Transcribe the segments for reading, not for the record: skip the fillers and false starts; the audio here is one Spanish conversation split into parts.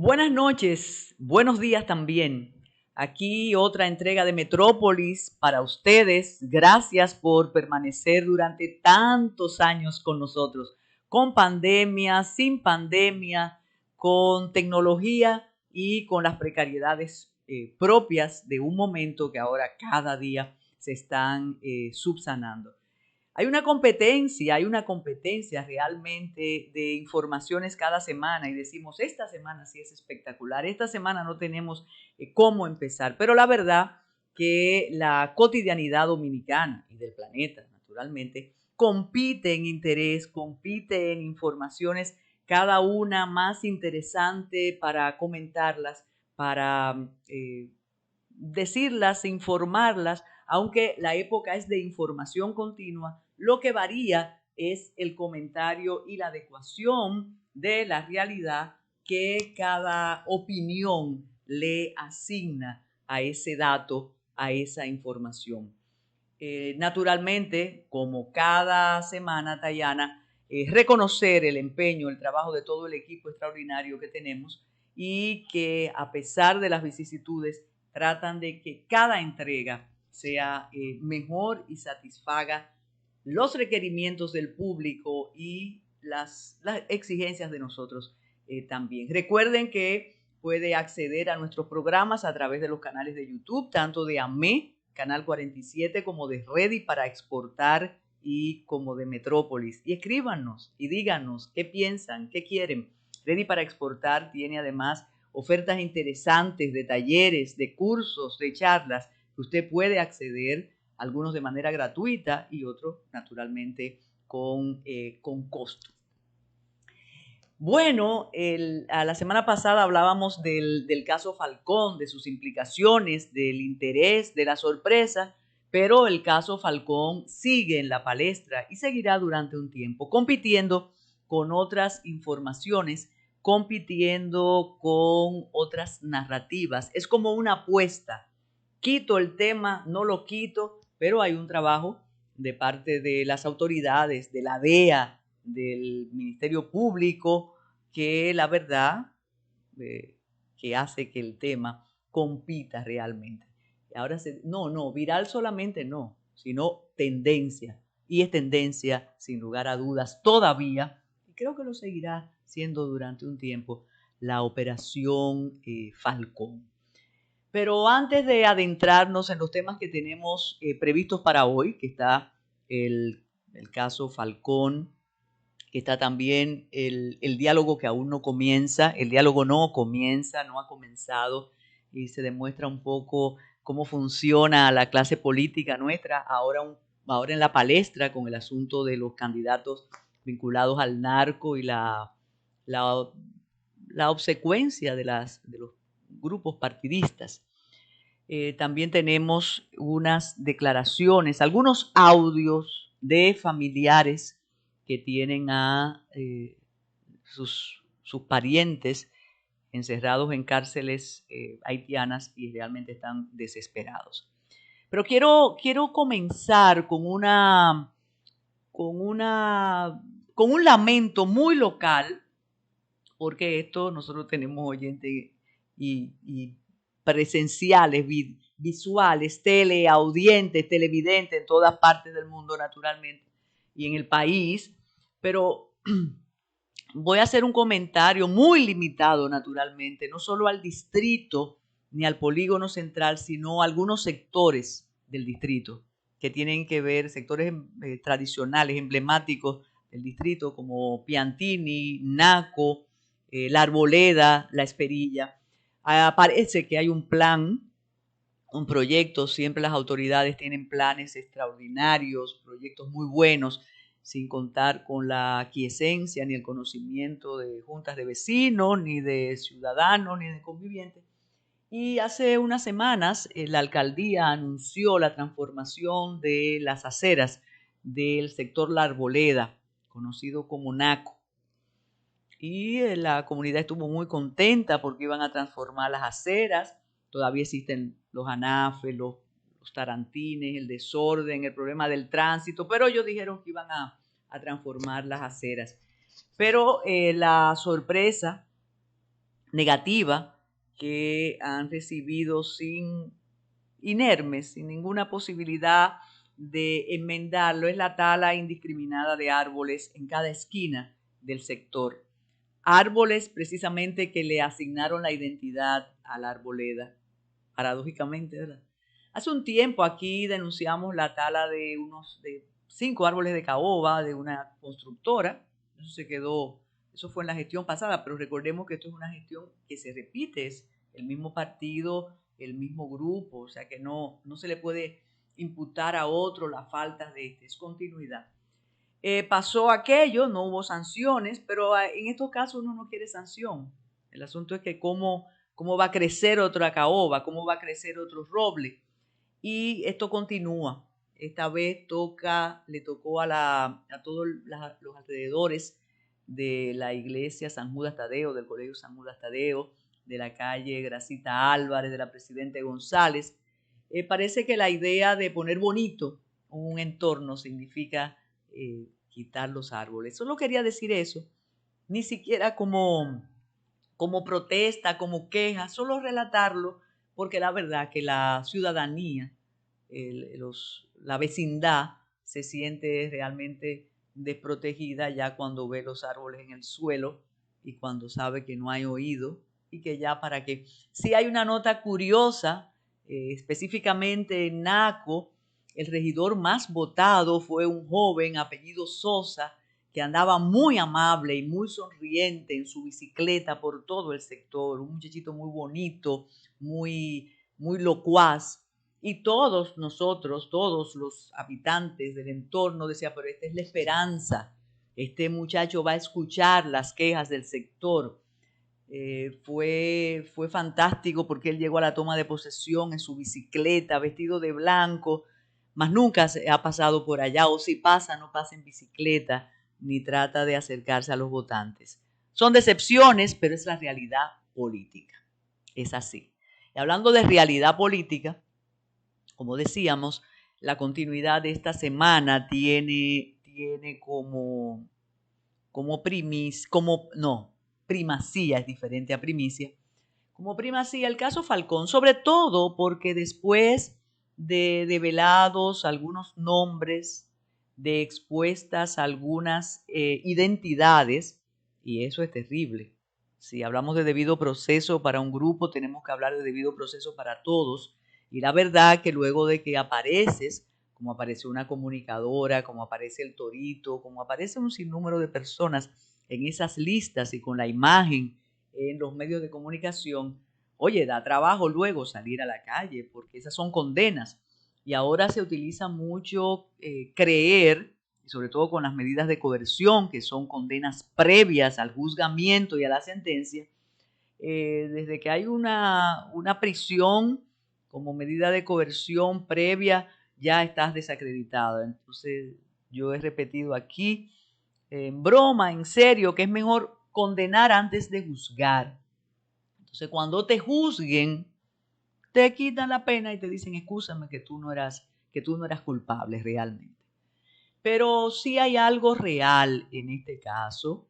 Buenas noches, buenos días también. Aquí otra entrega de Metrópolis para ustedes. Gracias por permanecer durante tantos años con nosotros, con pandemia, sin pandemia, con tecnología y con las precariedades propias de un momento que ahora cada día se están subsanando. Hay una competencia realmente de informaciones cada semana y decimos, esta semana sí es espectacular, esta semana no tenemos cómo empezar, pero la verdad que la cotidianidad dominicana y del planeta, naturalmente, compite en interés, compite en informaciones, cada una más interesante para comentarlas, para decirlas, informarlas, aunque la época es de información continua, lo que varía es el comentario y la adecuación de la realidad que cada opinión le asigna a ese dato, a esa información. Naturalmente, como cada semana, Tayana, reconocer el empeño, el trabajo de todo el equipo extraordinario que tenemos y que a pesar de las vicisitudes tratan de que cada entrega sea mejor y satisfaga los requerimientos del público y las exigencias de nosotros también. Recuerden que puede acceder a nuestros programas a través de los canales de YouTube, tanto de AME, Canal 47, como de Ready para Exportar y como de Metrópolis. Y escríbanos y díganos qué piensan, qué quieren. Ready para Exportar tiene además ofertas interesantes de talleres, de cursos, de charlas que usted puede acceder, algunos de manera gratuita y otros naturalmente con costo. Bueno, a la semana pasada hablábamos del caso Falcón, de sus implicaciones, del interés, de la sorpresa, pero el caso Falcón sigue en la palestra y seguirá durante un tiempo, compitiendo con otras informaciones, compitiendo con otras narrativas. Es como una apuesta. Quito el tema, no lo quito, pero hay un trabajo de parte de las autoridades, de la DEA, del Ministerio Público, que la verdad que hace que el tema compita realmente. Ahora viral solamente no, sino tendencia. Y es tendencia, sin lugar a dudas, todavía, y creo que lo seguirá siendo durante un tiempo, la operación Falcón. Pero antes de adentrarnos en los temas que tenemos previstos para hoy, que está el caso Falcón, que está también el diálogo que aún no comienza, el diálogo no comienza, no ha comenzado y se demuestra un poco cómo funciona la clase política nuestra ahora en la palestra con el asunto de los candidatos vinculados al narco y la obsecuencia de los grupos partidistas. También tenemos unas declaraciones, algunos audios de familiares que tienen a sus parientes encerrados en cárceles haitianas y realmente están desesperados. Pero quiero comenzar con un lamento muy local, porque nosotros tenemos oyentes y presenciales, visuales, teleaudientes, televidentes en todas partes del mundo naturalmente y en el país, pero voy a hacer un comentario muy limitado naturalmente, no solo al distrito ni al polígono central, sino a algunos sectores del distrito que tienen que ver, sectores tradicionales, emblemáticos del distrito como Piantini, Naco, La Arboleda, La Esperilla. Parece que hay un plan, un proyecto, siempre las autoridades tienen planes extraordinarios, proyectos muy buenos, sin contar con la aquiescencia ni el conocimiento de juntas de vecinos, ni de ciudadanos, ni de convivientes. Y hace unas semanas la alcaldía anunció la transformación de las aceras del sector La Arboleda, conocido como Naco. Y la comunidad estuvo muy contenta porque iban a transformar las aceras. Todavía existen los anafes, los tarantines, el desorden, el problema del tránsito, pero ellos dijeron que iban a transformar las aceras. Pero la sorpresa negativa que han recibido inermes, sin ninguna posibilidad de enmendarlo, es la tala indiscriminada de árboles en cada esquina del sector. Árboles precisamente que le asignaron la identidad a la arboleda, paradójicamente, ¿verdad? Hace un tiempo aquí denunciamos la tala de 5 árboles de caoba de una constructora. Eso fue en la gestión pasada, pero recordemos que esto es una gestión que se repite, es el mismo partido, el mismo grupo, o sea que no se le puede imputar a otro la falta de es continuidad. Pasó aquello, no hubo sanciones, pero en estos casos uno no quiere sanción. El asunto es que cómo va a crecer otra caoba, cómo va a crecer otro roble. Y esto continúa. Esta vez le tocó a todos los alrededores de la iglesia San Judas Tadeo, del colegio San Judas Tadeo, de la calle Gracita Álvarez, de la Presidente González. Parece que la idea de poner bonito un entorno significa quitar los árboles. Solo quería decir eso, ni siquiera como protesta, como queja, solo relatarlo, porque la verdad que la ciudadanía, la vecindad se siente realmente desprotegida ya cuando ve los árboles en el suelo y cuando sabe que no hay oído y que ya para qué. Sí hay una nota curiosa, específicamente en Naco, el regidor más votado fue un joven apellido Sosa, que andaba muy amable y muy sonriente en su bicicleta por todo el sector, un muchachito muy bonito, muy locuaz. Y todos nosotros, todos los habitantes del entorno decían, pero esta es la esperanza, este muchacho va a escuchar las quejas del sector. Fue fantástico porque él llegó a la toma de posesión en su bicicleta, vestido de blanco, mas nunca se ha pasado por allá, o si pasa, no pasa en bicicleta, ni trata de acercarse a los votantes. Son decepciones, pero es la realidad política. Es así. Y hablando de realidad política, como decíamos, la continuidad de esta semana tiene como primacía, es diferente a primicia, como primacía el caso Falcón, sobre todo porque después de develados algunos nombres, de expuestas algunas identidades, y eso es terrible. Si hablamos de debido proceso para un grupo, tenemos que hablar de debido proceso para todos. Y la verdad que luego de que apareces, como aparece una comunicadora, como aparece el Torito, como aparece un sinnúmero de personas en esas listas y con la imagen en los medios de comunicación, oye, da trabajo luego salir a la calle porque esas son condenas. Y ahora se utiliza mucho creer, y sobre todo con las medidas de coerción, que son condenas previas al juzgamiento y a la sentencia, desde que hay una prisión como medida de coerción previa, ya estás desacreditado. Entonces, yo he repetido aquí, en broma, en serio, que es mejor condenar antes de juzgar. Entonces, cuando te juzguen, te quitan la pena y te dicen, excúsame que tú no eras culpable realmente. Pero sí hay algo real en este caso,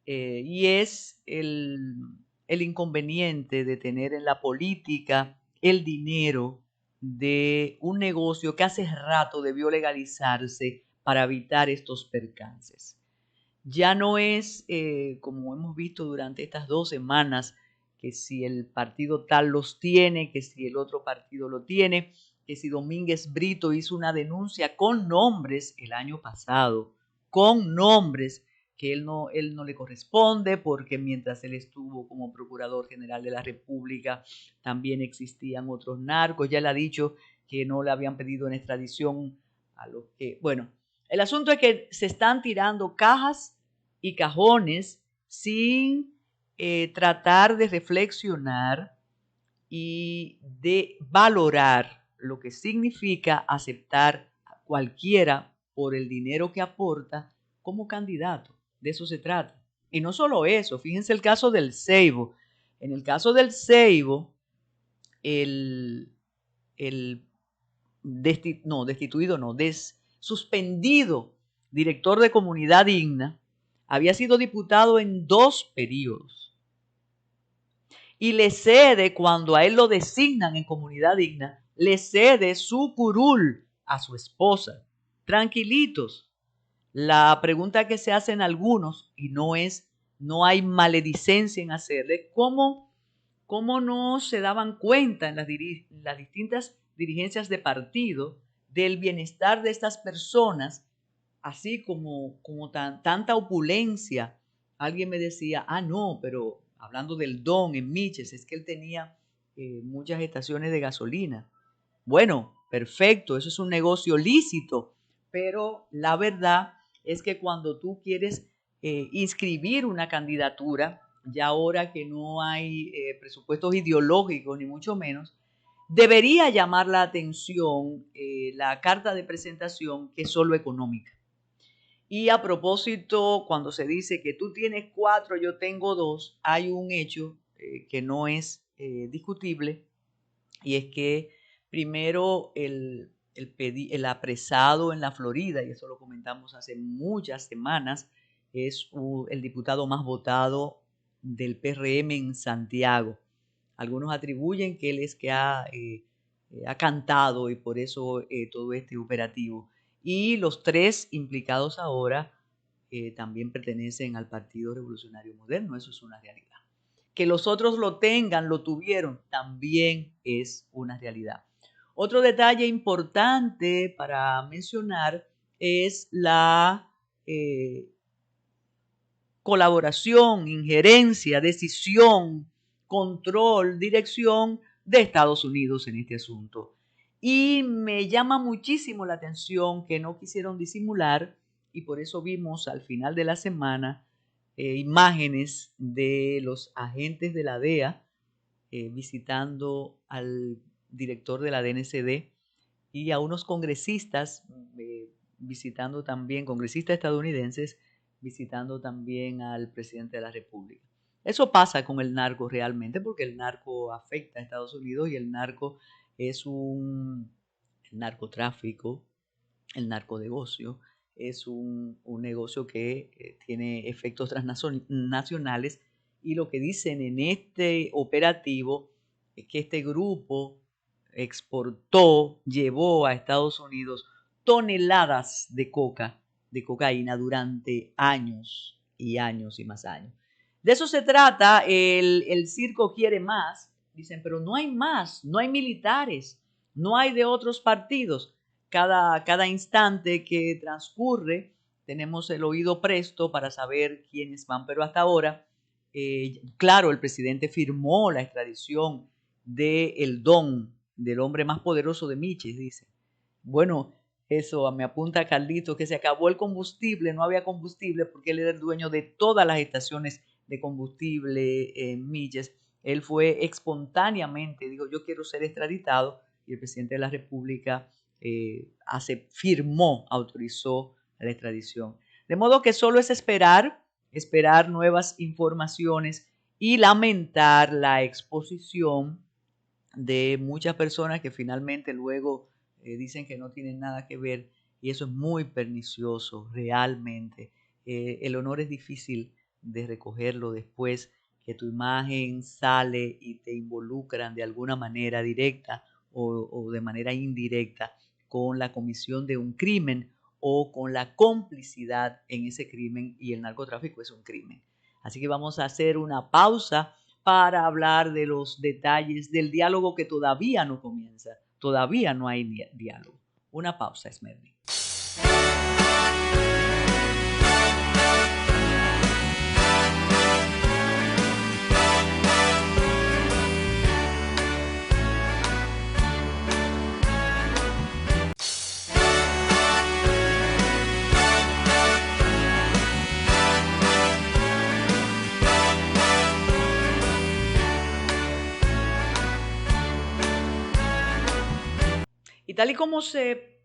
y es el inconveniente de tener en la política el dinero de un negocio que hace rato debió legalizarse para evitar estos percances. Ya no es, como hemos visto durante estas 2 semanas, que si el partido tal los tiene, que si el otro partido lo tiene, que si Domínguez Brito hizo una denuncia con nombres el año pasado, con nombres que él no le corresponde, porque mientras él estuvo como Procurador General de la República también existían otros narcos. Ya él ha dicho que no le habían pedido en extradición a los que, bueno, el asunto es que se están tirando cajas y cajones sin tratar de reflexionar y de valorar lo que significa aceptar a cualquiera por el dinero que aporta como candidato. De eso se trata. Y no solo eso, fíjense el caso del Seibo. En el caso del Seibo, suspendido director de Comunidad Digna había sido diputado en 2 periodos. y le cede, cuando a él lo designan en Comunidad Digna, le cede su curul a su esposa. Tranquilitos. La pregunta que se hacen algunos, y no hay maledicencia en hacerle, ¿cómo no se daban cuenta en las distintas dirigencias de partido del bienestar de estas personas, así como tanta opulencia? Alguien me decía, no, pero hablando del Don en Miches, es que él tenía muchas estaciones de gasolina. Bueno, perfecto, eso es un negocio lícito, pero la verdad es que cuando tú quieres inscribir una candidatura, ya ahora que no hay presupuestos ideológicos, ni mucho menos, debería llamar la atención la carta de presentación, que es solo económica. Y a propósito, cuando se dice que tú tienes 4, yo tengo 2, hay un hecho que no es discutible, y es que primero el apresado en la Florida, y eso lo comentamos hace muchas semanas, es el diputado más votado del PRM en Santiago. Algunos atribuyen que él es que ha cantado, y por eso todo este operativo. Y los 3 implicados ahora también pertenecen al Partido Revolucionario Moderno, eso es una realidad. Que los otros lo tengan, lo tuvieron, también es una realidad. Otro detalle importante para mencionar es la colaboración, injerencia, decisión, control, dirección de Estados Unidos en este asunto. Y me llama muchísimo la atención que no quisieron disimular, y por eso vimos al final de la semana imágenes de los agentes de la DEA visitando al director de la DNCD y a unos congresistas visitando también, congresistas estadounidenses visitando también al presidente de la República. Eso pasa con el narco realmente, porque el narco afecta a Estados Unidos, y el narco es el narcotráfico, el narconegocio es un negocio que tiene efectos transnacionales, y lo que dicen en este operativo es que este grupo llevó a Estados Unidos toneladas de cocaína durante años y años y más años. De eso se trata, el circo quiere más, dicen, pero no hay más, no hay militares, no hay de otros partidos. Cada instante que transcurre tenemos el oído presto para saber quiénes van, pero hasta ahora, claro, el presidente firmó la extradición del Don, del hombre más poderoso de Miches, dice. Bueno, eso me apunta a Carlito, que se acabó el combustible, no había combustible porque él era el dueño de todas las estaciones de combustible en Miches. Él fue espontáneamente, dijo, yo quiero ser extraditado, y el presidente de la República autorizó la extradición. De modo que solo es esperar nuevas informaciones y lamentar la exposición de muchas personas que finalmente luego dicen que no tienen nada que ver, y eso es muy pernicioso realmente. El honor es difícil de recogerlo después que tu imagen sale y te involucran de alguna manera directa o de manera indirecta con la comisión de un crimen o con la complicidad en ese crimen, y el narcotráfico es un crimen. Así que vamos a hacer una pausa para hablar de los detalles del diálogo que todavía no comienza. Todavía no hay diálogo. Una pausa, Esmeralda. Y tal y como se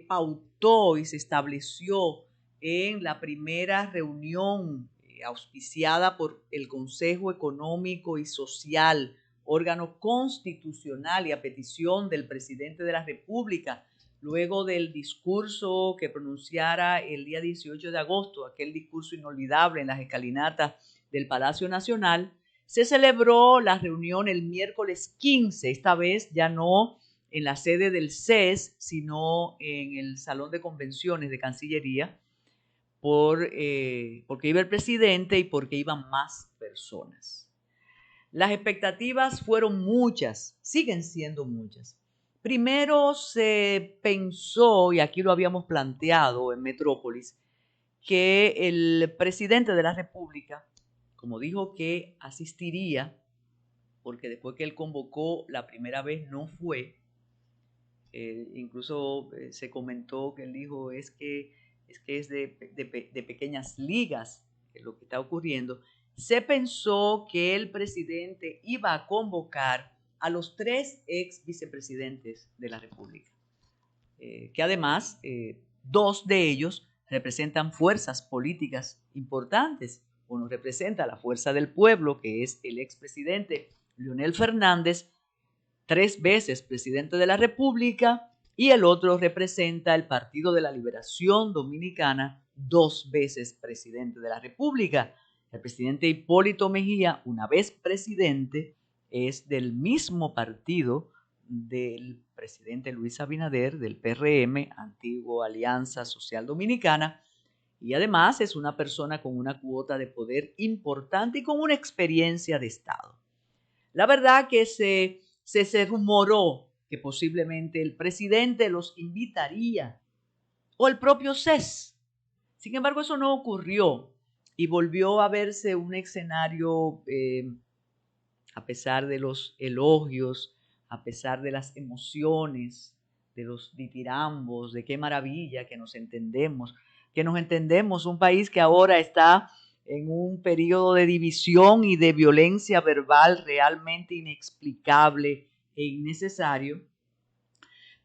pautó y se estableció en la primera reunión auspiciada por el Consejo Económico y Social, órgano constitucional y a petición del presidente de la República, luego del discurso que pronunciara el día 18 de agosto, aquel discurso inolvidable en las escalinatas del Palacio Nacional, Se celebró la reunión el miércoles 15, esta vez ya no en la sede del CES, sino en el Salón de Convenciones de Cancillería, porque iba el presidente y porque iban más personas. Las expectativas fueron muchas, siguen siendo muchas. Primero se pensó, y aquí lo habíamos planteado en Metrópolis, que el presidente de la República, como dijo que asistiría, porque después que él convocó la primera vez no fue, incluso se comentó que él dijo es de pequeñas ligas lo que está ocurriendo. Se pensó que el presidente iba a convocar a los 3 ex vicepresidentes de la República, que además 2 de ellos representan fuerzas políticas importantes. Uno representa la fuerza del pueblo, que es el expresidente Leonel Fernández, 3 veces presidente de la República, y el otro representa el Partido de la Liberación Dominicana, 2 veces presidente de la República. El presidente Hipólito Mejía, una vez presidente, es del mismo partido del presidente Luis Abinader, del PRM, Antigua Alianza Social Dominicana, y además es una persona con una cuota de poder importante y con una experiencia de Estado. La verdad que se rumoró que posiblemente el presidente los invitaría o el propio CES. Sin embargo, eso no ocurrió y volvió a verse un escenario, a pesar de los elogios, a pesar de las emociones, de los ditirambos, de qué maravilla que nos entendemos, un país que ahora está en un periodo de división y de violencia verbal realmente inexplicable e innecesario.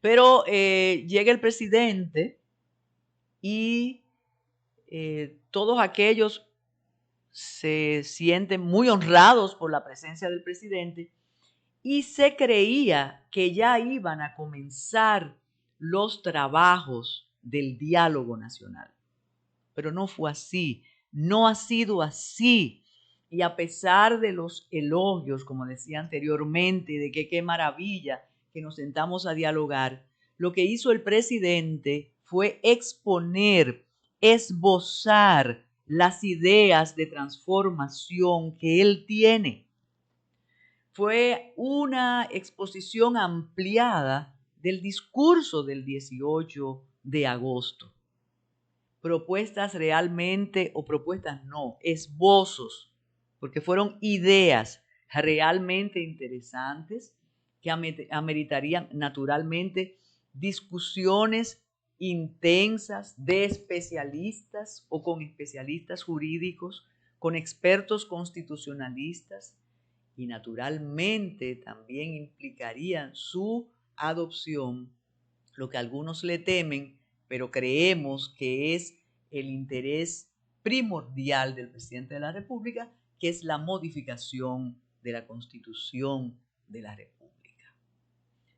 Pero llega el presidente y todos aquellos se sienten muy honrados por la presencia del presidente y se creía que ya iban a comenzar los trabajos del diálogo nacional. Pero no fue así, no ha sido así. Y a pesar de los elogios, como decía anteriormente, de que qué maravilla que nos sentamos a dialogar, lo que hizo el presidente fue exponer, esbozar las ideas de transformación que él tiene. Fue una exposición ampliada del discurso del 18 de agosto. Propuestas realmente, o propuestas no, esbozos, porque fueron ideas realmente interesantes que ameritarían naturalmente discusiones intensas de especialistas o con especialistas jurídicos, con expertos constitucionalistas, y naturalmente también implicarían su adopción, lo que algunos le temen, pero creemos que es el interés primordial del presidente de la República, que es la modificación de la Constitución de la República.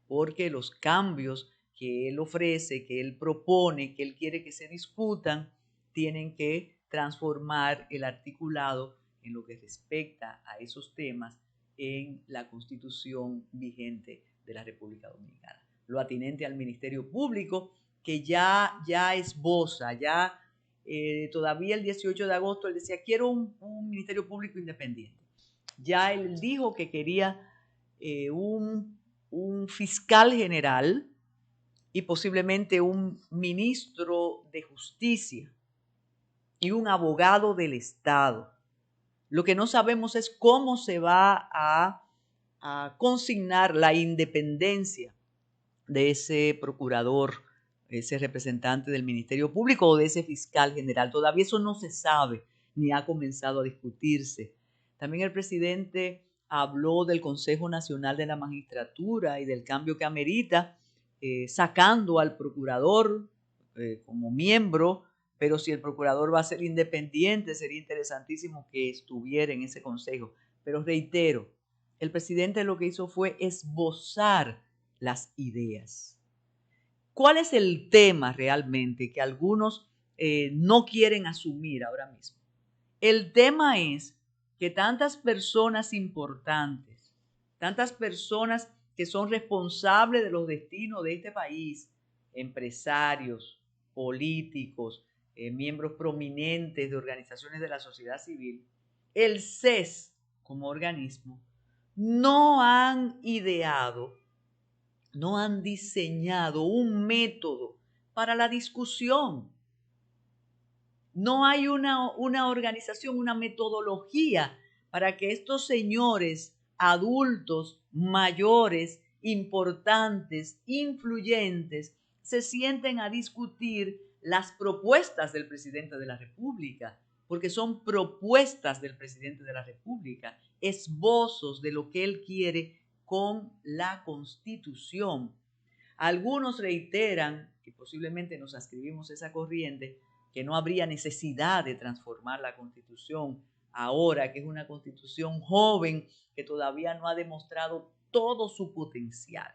Porque los cambios que él ofrece, que él propone, que él quiere que se discutan, tienen que transformar el articulado en lo que respecta a esos temas en la Constitución vigente de la República Dominicana. Lo atinente al Ministerio Público, que ya esboza, todavía el 18 de agosto él decía, quiero un Ministerio Público independiente. Ya él dijo que quería un fiscal general y posiblemente un ministro de justicia y un abogado del Estado. Lo que no sabemos es cómo se va a consignar la independencia de ese procurador, ese representante del Ministerio Público o de ese fiscal general. Todavía eso no se sabe ni ha comenzado a discutirse. También el presidente habló del Consejo Nacional de la Magistratura y del cambio que amerita, sacando al procurador como miembro, pero si el procurador va a ser independiente, sería interesantísimo que estuviera en ese consejo. Pero reitero, el presidente lo que hizo fue esbozar las ideas. ¿Cuál es el tema realmente que algunos no quieren asumir ahora mismo? El tema es que tantas personas importantes, tantas personas que son responsables de los destinos de este país, empresarios, políticos, miembros prominentes de organizaciones de la sociedad civil, el CES como organismo, no han ideado, no han diseñado un método para la discusión. No hay una organización, una metodología para que estos señores adultos, mayores, importantes, influyentes, se sienten a discutir las propuestas del presidente de la República, porque son propuestas del presidente de la República, esbozos de lo que él quiere con la Constitución. Algunos reiteran, que posiblemente nos ascribimos esa corriente, que no habría necesidad de transformar la Constitución ahora, que es una Constitución joven que todavía no ha demostrado todo su potencial.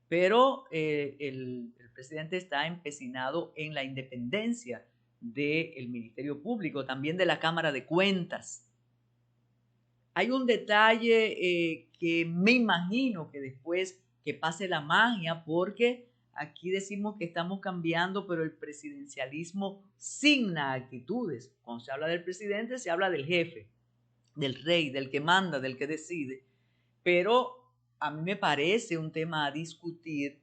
Pero el presidente está empecinado en la independencia del Ministerio Público, también de la Cámara de Cuentas. Hay un detalle que me imagino que después que pase la magia, porque aquí decimos que estamos cambiando, pero el presidencialismo signa actitudes. Cuando se habla del presidente, se habla del jefe, del rey, del que manda, del que decide. Pero a mí me parece un tema a discutir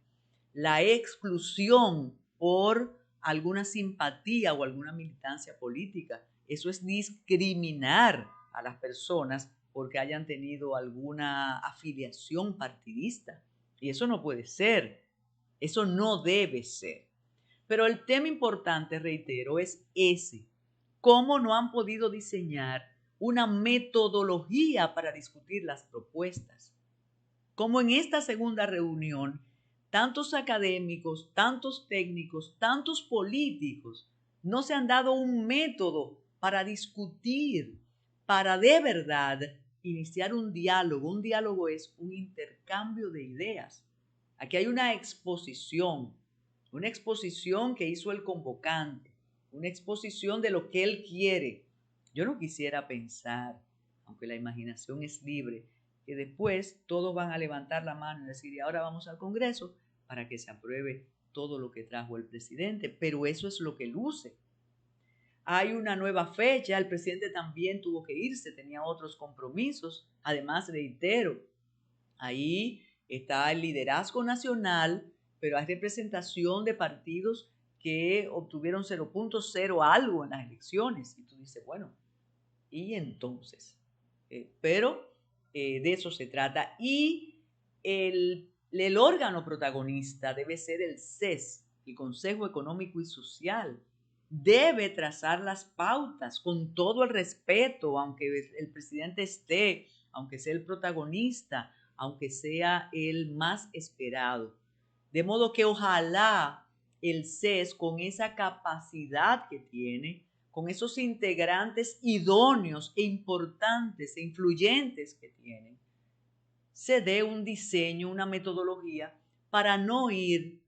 la exclusión por alguna simpatía o alguna militancia política. Eso es discriminar a las personas porque hayan tenido alguna afiliación partidista. Y eso no puede ser. Eso no debe ser. Pero el tema importante, reitero, es ese. ¿Cómo no han podido diseñar una metodología para discutir las propuestas? Como en esta segunda reunión, tantos académicos, tantos técnicos, tantos políticos no se han dado un método para discutir, para de verdad iniciar un diálogo. Un diálogo es un intercambio de ideas. Aquí hay una exposición que hizo el convocante, una exposición de lo que él quiere. Yo no quisiera pensar, aunque la imaginación es libre, que después todos van a levantar la mano y decir, y ahora vamos al Congreso para que se apruebe todo lo que trajo el presidente, pero eso es lo que luce. Hay una nueva fecha, el presidente también tuvo que irse, tenía otros compromisos. Además, reitero, ahí está el liderazgo nacional, pero hay representación de partidos que obtuvieron 0.0 algo en las elecciones. Y tú dices, bueno, ¿y entonces? Pero de eso se trata. Y el órgano protagonista debe ser el CES, el Consejo Económico y Social. Debe trazar las pautas con todo el respeto, aunque el presidente esté, aunque sea el protagonista, aunque sea el más esperado. De modo que ojalá el CES, con esa capacidad que tiene, con esos integrantes idóneos e importantes e influyentes que tienen, se dé un diseño, una metodología para no ir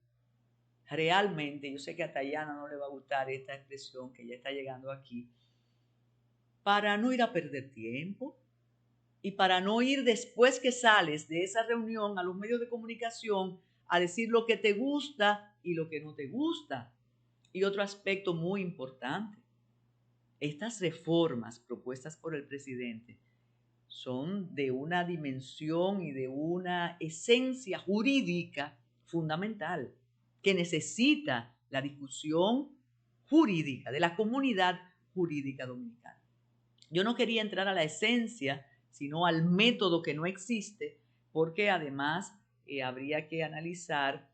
realmente, yo sé que a Tayana no le va a gustar esta expresión que ya está llegando aquí, para no ir a perder tiempo y para no ir después que sales de esa reunión a los medios de comunicación a decir lo que te gusta y lo que no te gusta. Y otro aspecto muy importante, estas reformas propuestas por el presidente son de una dimensión y de una esencia jurídica fundamental que necesita la discusión jurídica de la comunidad jurídica dominicana. Yo no quería entrar a la esencia, sino al método que no existe, porque además habría que analizar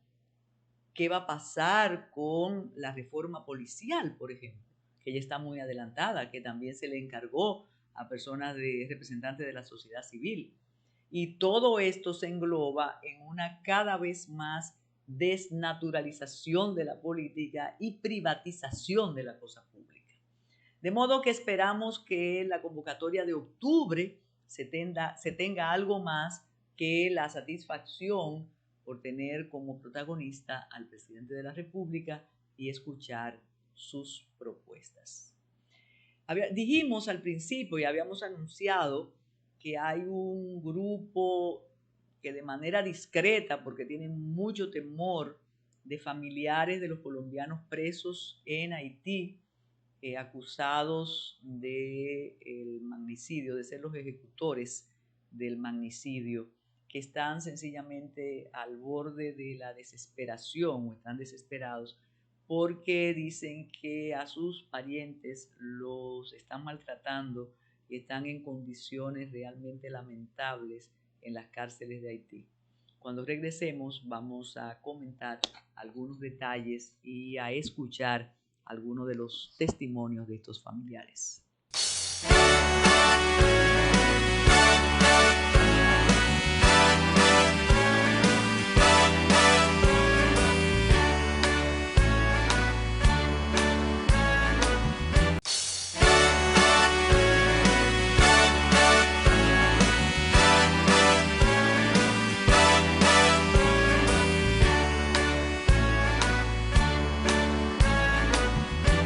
qué va a pasar con la reforma policial, por ejemplo, que ya está muy adelantada, que también se le encargó a personas representantes de la sociedad civil. Y todo esto se engloba en una cada vez más desnaturalización de la política y privatización de la cosa pública. De modo que esperamos que la convocatoria de octubre se tenga algo más que la satisfacción por tener como protagonista al presidente de la República y escuchar sus propuestas. dijimos al principio y habíamos anunciado que hay un grupo que de manera discreta, porque tienen mucho temor de familiares de los colombianos presos en Haití, acusados del magnicidio, de ser los ejecutores del magnicidio, que están sencillamente al borde de la desesperación o están desesperados porque dicen que a sus parientes los están maltratando y están en condiciones realmente lamentables en las cárceles de Haití. Cuando regresemos vamos a comentar algunos detalles y a escuchar algunos de los testimonios de estos familiares.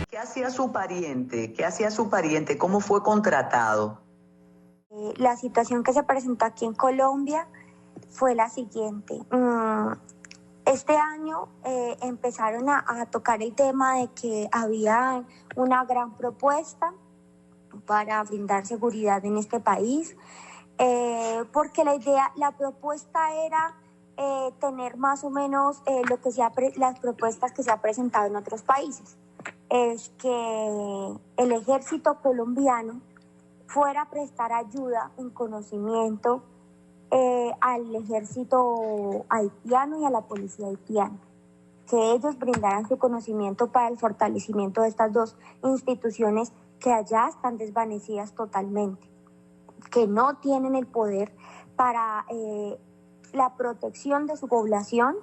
¿Qué hacía su pariente? ¿Qué hacía su pariente? ¿Cómo fue contratado? La situación que se presentó aquí en Colombia fue la siguiente. Este año empezaron a tocar el tema de que había una gran propuesta para brindar seguridad en este país, porque la propuesta era tener más o menos las propuestas que se ha presentado en otros países. Es que el ejército colombiano fuera a prestar ayuda en conocimiento al ejército haitiano y a la policía haitiana, que ellos brindaran su conocimiento para el fortalecimiento de estas dos instituciones que allá están desvanecidas totalmente, que no tienen el poder para la protección de su población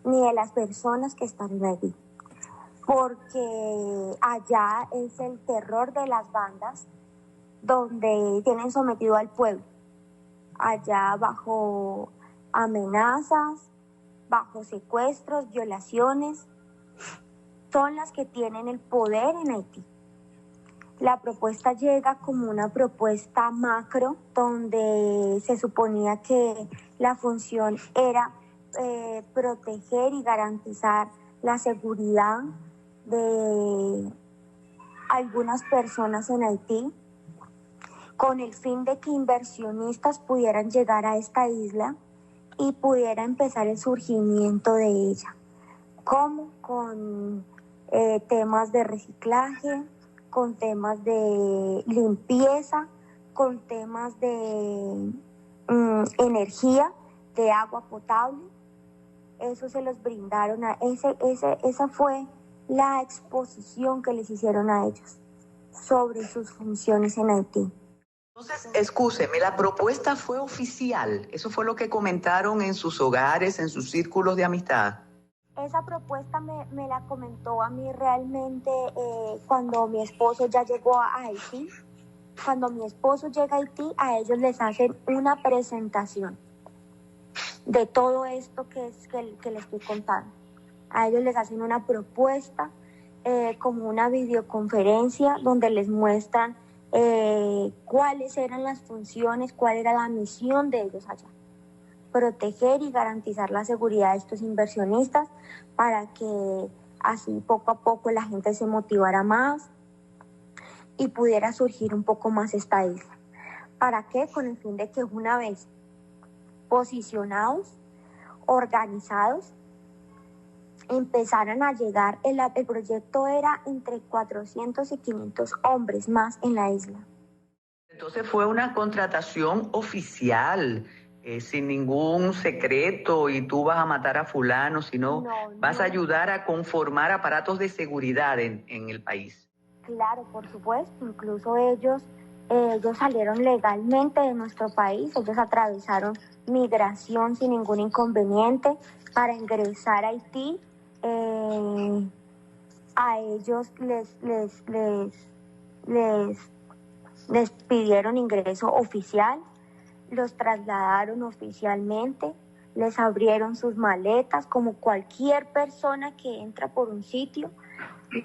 ni de las personas que están allí, porque allá es el terror de las bandas donde tienen sometido al pueblo, allá bajo amenazas, bajo secuestros, violaciones, son las que tienen el poder en Haití. La propuesta llega como una propuesta macro, donde se suponía que la función era proteger y garantizar la seguridad de algunas personas en Haití, con el fin de que inversionistas pudieran llegar a esta isla y pudiera empezar el surgimiento de ella. ¿Cómo? Con temas de reciclaje, con temas de limpieza, con temas de energía, de agua potable. Eso se los brindaron esa fue la exposición que les hicieron a ellos sobre sus funciones en Haití. Entonces, excúseme, la propuesta fue oficial. Eso fue lo que comentaron en sus hogares, en sus círculos de amistad. Esa propuesta me la comentó a mí realmente cuando mi esposo ya llegó a Haití. Cuando mi esposo llega a Haití, a ellos les hacen una presentación de todo esto que les estoy contando. A ellos les hacen una propuesta, como una videoconferencia, donde les muestran cuáles eran las funciones, cuál era la misión de ellos allá. Proteger y garantizar la seguridad de estos inversionistas para que así poco a poco la gente se motivara más y pudiera surgir un poco más esta isla. ¿Para qué? Con el fin de que una vez posicionados, organizados, empezaran a llegar, el proyecto era entre 400 y 500 hombres más en la isla. Entonces fue una contratación oficial, sin ningún secreto y tú vas a matar a fulano, sino vas a ayudar a conformar aparatos de seguridad en el país. Claro, por supuesto, incluso ellos salieron legalmente de nuestro país, ellos atravesaron migración sin ningún inconveniente para ingresar a Haití. A ellos les pidieron ingreso oficial, los trasladaron oficialmente, les abrieron sus maletas como cualquier persona que entra por un sitio.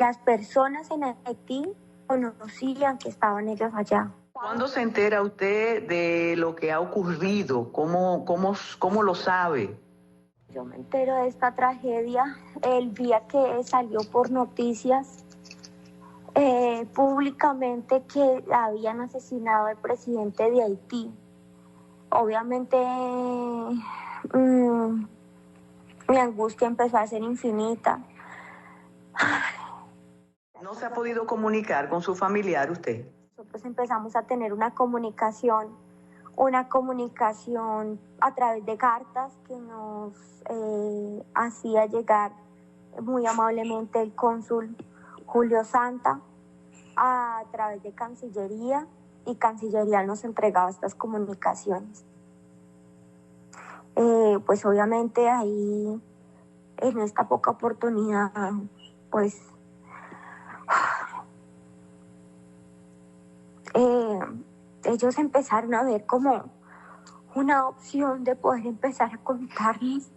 Las personas en Haití conocían que estaban ellos allá. ¿Cuándo se entera usted de lo que ha ocurrido? ¿Cómo lo sabe? Yo me entero de esta tragedia el día que salió por noticias públicamente que habían asesinado al presidente de Haití. Obviamente mi angustia empezó a ser infinita. ¿No se ha podido comunicar con su familiar usted? Nosotros empezamos a tener una comunicación a través de cartas que nos hacía llegar muy amablemente el cónsul Julio Santa a través de Cancillería, y Cancillería nos entregaba estas comunicaciones. Pues obviamente ahí, en esta poca oportunidad, pues ellos empezaron a ver como una opción de poder empezar a contarnos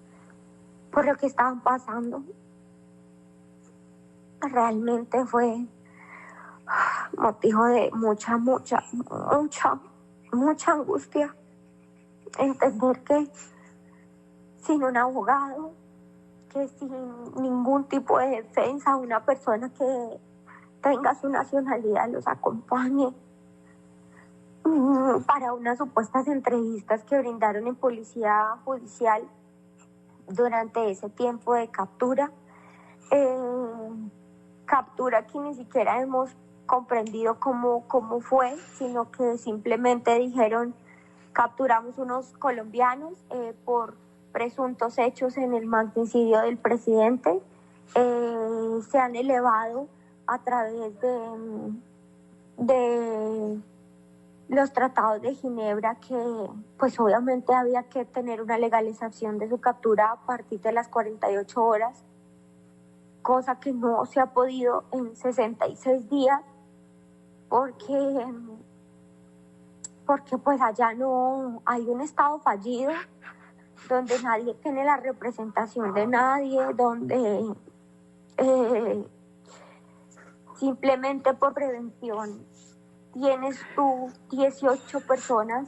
por lo que estaban pasando. Realmente fue motivo de mucha angustia entender que sin un abogado, que sin ningún tipo de defensa, una persona que tenga su nacionalidad los acompañe para unas supuestas entrevistas que brindaron en policía judicial durante ese tiempo de captura. Captura que ni siquiera hemos comprendido cómo fue, sino que simplemente dijeron: capturamos unos colombianos por presuntos hechos en el magnicidio del presidente. Se han elevado a través de los tratados de Ginebra, que pues obviamente había que tener una legalización de su captura a partir de las 48 horas, cosa que no se ha podido en 66 días, porque pues allá no hay un estado fallido, donde nadie tiene la representación de nadie, donde simplemente por prevención tienes tú 18 personas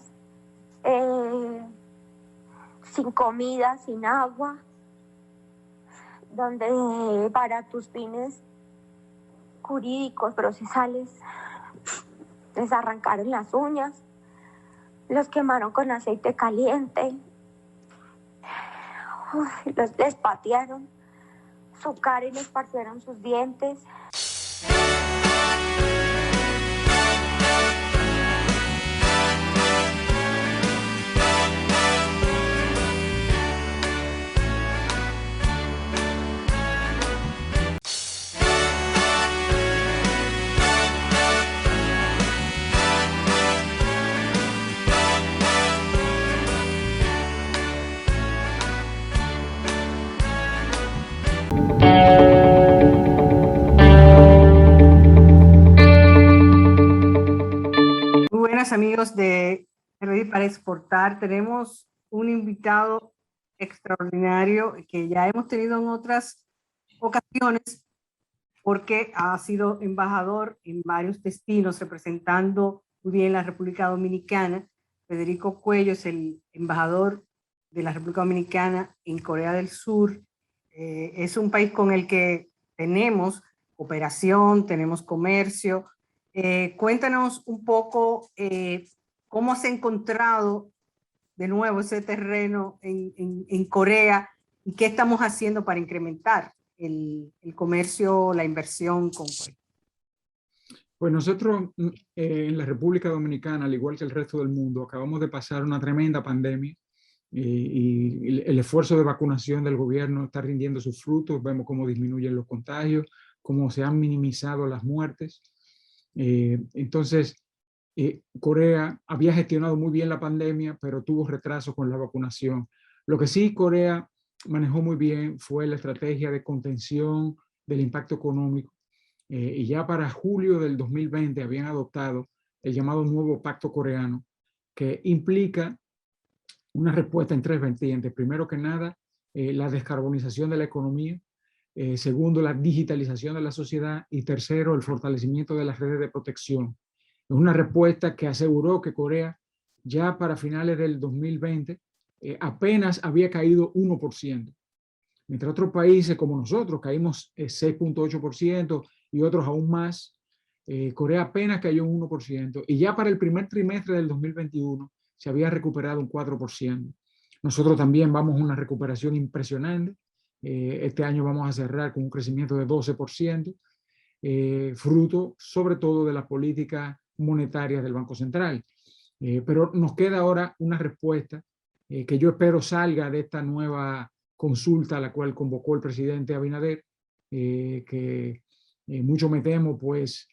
sin comida, sin agua, donde para tus fines jurídicos, procesales, les arrancaron las uñas, los quemaron con aceite caliente, les patearon su cara y les partieron sus dientes. Amigos de Ready para Exportar, tenemos un invitado extraordinario que ya hemos tenido en otras ocasiones, porque ha sido embajador en varios destinos representando muy bien la República Dominicana. Federico Cuello es el embajador de la República Dominicana en Corea del Sur. Es un país con el que tenemos cooperación, tenemos comercio. Cuéntanos un poco cómo has encontrado de nuevo ese terreno en Corea y qué estamos haciendo para incrementar el comercio, la inversión con Corea. Pues nosotros en la República Dominicana, al igual que el resto del mundo, acabamos de pasar una tremenda pandemia y el esfuerzo de vacunación del gobierno está rindiendo sus frutos. Vemos cómo disminuyen los contagios, cómo se han minimizado las muertes. Entonces, Corea había gestionado muy bien la pandemia, pero tuvo retraso con la vacunación. Lo que sí Corea manejó muy bien fue la estrategia de contención del impacto económico. Y ya para julio del 2020 habían adoptado el llamado nuevo Pacto Coreano, que implica una respuesta en tres vertientes. Primero que nada, la descarbonización de la economía, segundo, la digitalización de la sociedad y tercero, el fortalecimiento de las redes de protección. Es una respuesta que aseguró que Corea ya para finales del 2020 apenas había caído 1%, mientras otros países como nosotros caímos 6.8% y otros aún más. Corea apenas cayó un 1% y ya para el primer trimestre del 2021 se había recuperado un 4%. Nosotros también vamos a una recuperación impresionante. Este año vamos a cerrar con un crecimiento de 12%, fruto sobre todo de la política monetaria del Banco Central. Pero nos queda ahora una respuesta que yo espero salga de esta nueva consulta a la cual convocó el presidente Abinader, que mucho me temo, pues,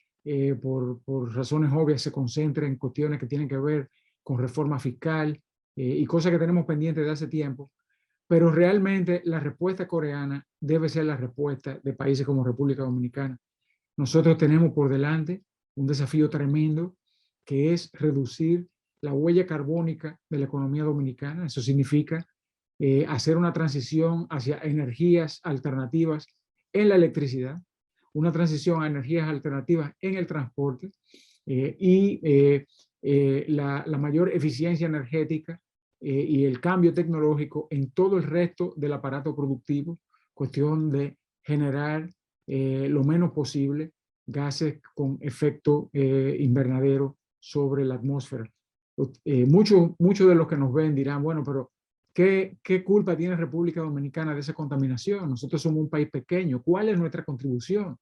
por razones obvias se concentre en cuestiones que tienen que ver con reforma fiscal y cosas que tenemos pendientes de hace tiempo, pero realmente la respuesta coreana debe ser la respuesta de países como República Dominicana. Nosotros tenemos por delante un desafío tremendo que es reducir la huella carbónica de la economía dominicana. Eso significa hacer una transición hacia energías alternativas en la electricidad, una transición a energías alternativas en el transporte la mayor eficiencia energética y el cambio tecnológico en todo el resto del aparato productivo, cuestión de generar lo menos posible gases con efecto invernadero sobre la atmósfera. Muchos de los que nos ven dirán, bueno, pero ¿qué culpa tiene República Dominicana de esa contaminación? Nosotros somos un país pequeño. ¿Cuál es nuestra contribución?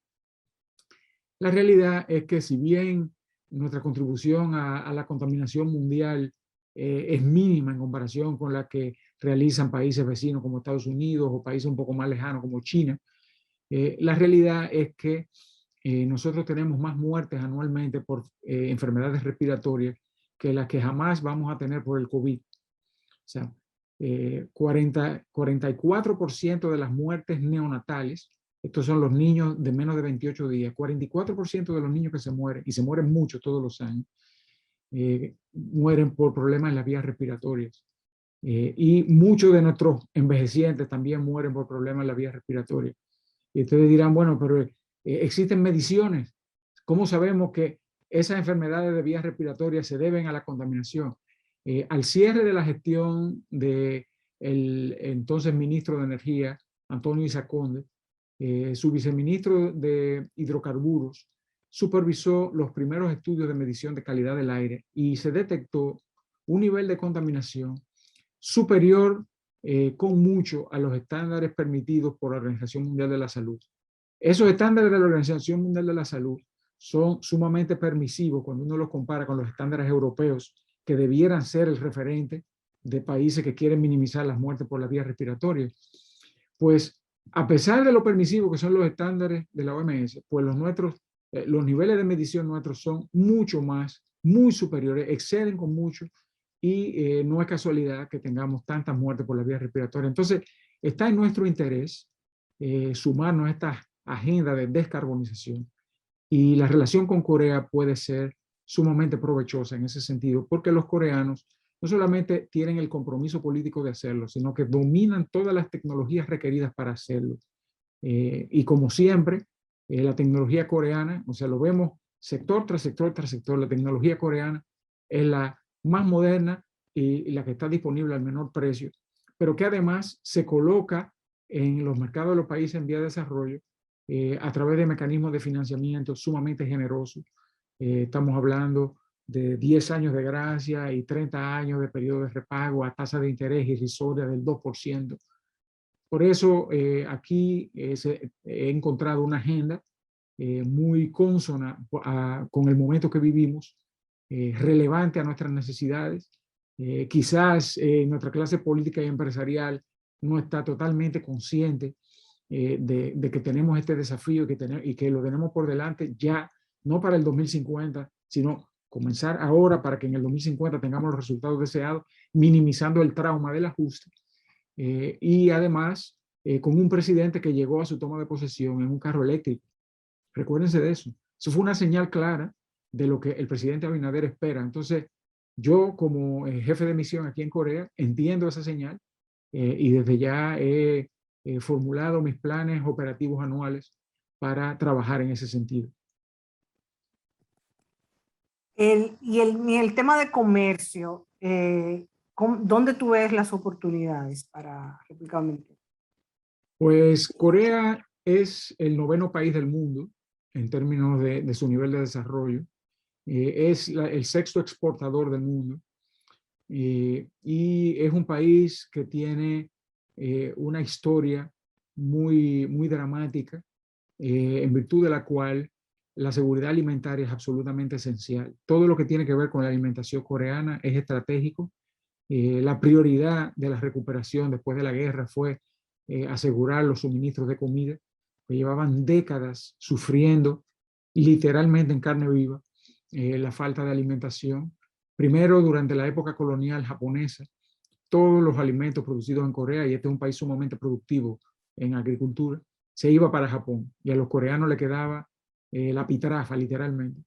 La realidad es que si bien nuestra contribución a la contaminación mundial es mínima en comparación con la que realizan países vecinos como Estados Unidos o países un poco más lejanos como China, la realidad es que nosotros tenemos más muertes anualmente por enfermedades respiratorias que las que jamás vamos a tener por el COVID. O sea, 44% de las muertes neonatales, estos son los niños de menos de 28 días, 44% de los niños que se mueren, y se mueren mucho todos los años, mueren por problemas en las vías respiratorias. Y muchos de nuestros envejecientes también mueren por problemas en las vías respiratorias. Y ustedes dirán, bueno, pero existen mediciones. ¿Cómo sabemos que esas enfermedades de vías respiratorias se deben a la contaminación? Al cierre de la gestión del entonces ministro de Energía, Antonio Isa Conde, su viceministro de Hidrocarburos supervisó los primeros estudios de medición de calidad del aire y se detectó un nivel de contaminación superior con mucho a los estándares permitidos por la Organización Mundial de la Salud. Esos estándares de la Organización Mundial de la Salud son sumamente permisivos cuando uno los compara con los estándares europeos que debieran ser el referente de países que quieren minimizar las muertes por las vías respiratorias. Pues a pesar de lo permisivo que son los estándares de la OMS, pues los niveles de medición nuestros son mucho más, muy superiores, exceden con mucho, y no es casualidad que tengamos tantas muertes por las vías respiratorias. Entonces, está en nuestro interés sumarnos a esta agenda de descarbonización, y la relación con Corea puede ser sumamente provechosa en ese sentido, porque los coreanos no solamente tienen el compromiso político de hacerlo, sino que dominan todas las tecnologías requeridas para hacerlo. Y como siempre, la tecnología coreana, o sea, lo vemos sector tras sector tras sector, la tecnología coreana es la más moderna y la que está disponible al menor precio, pero que además se coloca en los mercados de los países en vía de desarrollo a través de mecanismos de financiamiento sumamente generosos. Estamos hablando de 10 años de gracia y 30 años de periodo de repago a tasa de interés irrisoria del 2%. Por eso aquí he encontrado una agenda muy consona con el momento que vivimos, relevante a nuestras necesidades. Quizás nuestra clase política y empresarial no está totalmente consciente de que tenemos este desafío y que lo tenemos por delante ya, no para el 2050, sino comenzar ahora para que en el 2050 tengamos los resultados deseados, minimizando el trauma del ajuste. Y además, con un presidente que llegó a su toma de posesión en un carro eléctrico. Recuérdense de eso. Eso fue una señal clara de lo que el presidente Abinader espera. Entonces, yo como jefe de misión aquí en Corea, entiendo esa señal y desde ya he formulado mis planes operativos anuales para trabajar en ese sentido. Y el tema de comercio, ¿dónde tú ves las oportunidades para República Dominicana? Pues Corea es el 9º país del mundo en términos de su nivel de desarrollo. Es el 6º exportador del mundo. Y es un país que tiene una historia muy dramática, en virtud de la cual la seguridad alimentaria es absolutamente esencial. Todo lo que tiene que ver con la alimentación coreana es estratégico. La prioridad de la recuperación después de la guerra fue asegurar los suministros de comida, que llevaban décadas sufriendo literalmente en carne viva la falta de alimentación. Primero, durante la época colonial japonesa, todos los alimentos producidos en Corea, y este es un país sumamente productivo en agricultura, se iba para Japón y a los coreanos le quedaba la pitrafa, literalmente.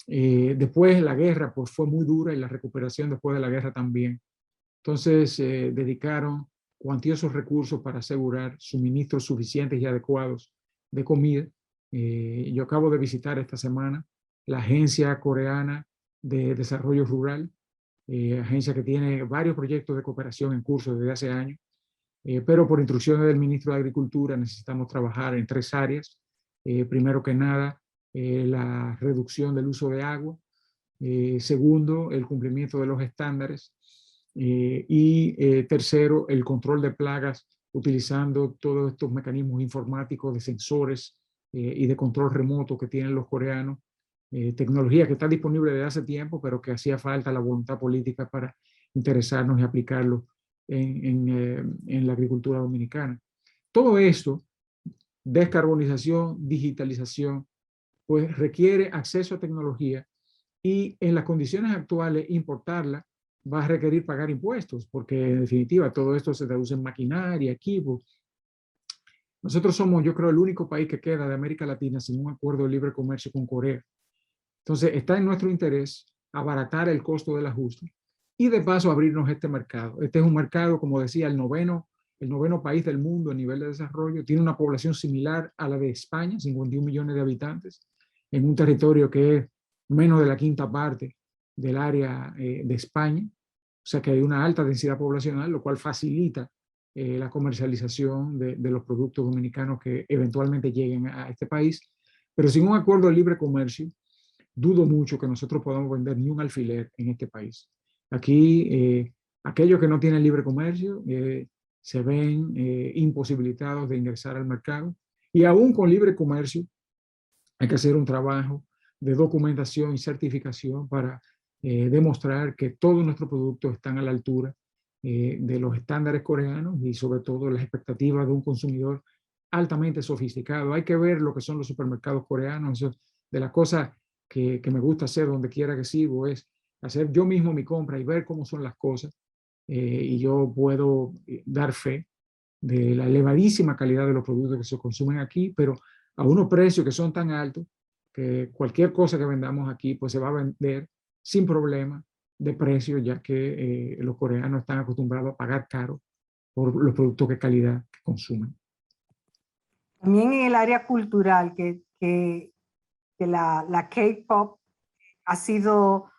Después la guerra pues, fue muy dura y la recuperación después de la guerra también. Entonces dedicaron cuantiosos recursos para asegurar suministros suficientes y adecuados de comida. Yo acabo de visitar esta semana la Agencia Coreana de Desarrollo Rural, agencia que tiene varios proyectos de cooperación en curso desde hace años, pero por instrucciones del ministro de Agricultura necesitamos trabajar en 3 áreas. Primero que nada, la reducción del uso de agua. Segundo, el cumplimiento de los estándares. Y tercero, el control de plagas utilizando todos estos mecanismos informáticos de sensores y de control remoto que tienen los coreanos. Tecnología que está disponible desde hace tiempo, pero que hacía falta la voluntad política para interesarnos y aplicarlo en la agricultura dominicana. Todo esto, descarbonización, digitalización, pues requiere acceso a tecnología y en las condiciones actuales importarla va a requerir pagar impuestos, porque en definitiva todo esto se traduce en maquinaria, equipos. Nosotros somos, yo creo, el único país que queda de América Latina sin un acuerdo de libre comercio con Corea. Entonces, está en nuestro interés abaratar el costo del ajuste y de paso abrirnos este mercado. Este es un mercado, como decía, el noveno país del mundo a nivel de desarrollo. Tiene una población similar a la de España, 51 millones de habitantes, en un territorio que es menos de la 1/5 parte del área de España. O sea que hay una alta densidad poblacional, lo cual facilita la comercialización de los productos dominicanos que eventualmente lleguen a este país. Pero sin un acuerdo de libre comercio, dudo mucho que nosotros podamos vender ni un alfiler en este país. Aquí, aquellos que no tienen libre comercio se ven imposibilitados de ingresar al mercado. Y aún con libre comercio, hay que hacer un trabajo de documentación y certificación para demostrar que todos nuestros productos están a la altura de los estándares coreanos y sobre todo las expectativas de un consumidor altamente sofisticado. Hay que ver lo que son los supermercados coreanos. Eso, de las cosas que me gusta hacer donde quiera que sigo es hacer yo mismo mi compra y ver cómo son las cosas. Y yo puedo dar fe de la elevadísima calidad de los productos que se consumen aquí, pero a unos precios que son tan altos que cualquier cosa que vendamos aquí pues se va a vender sin problema de precio, ya que los coreanos están acostumbrados a pagar caro por los productos de calidad que consumen. También en el área cultural, que la K-pop ha sido,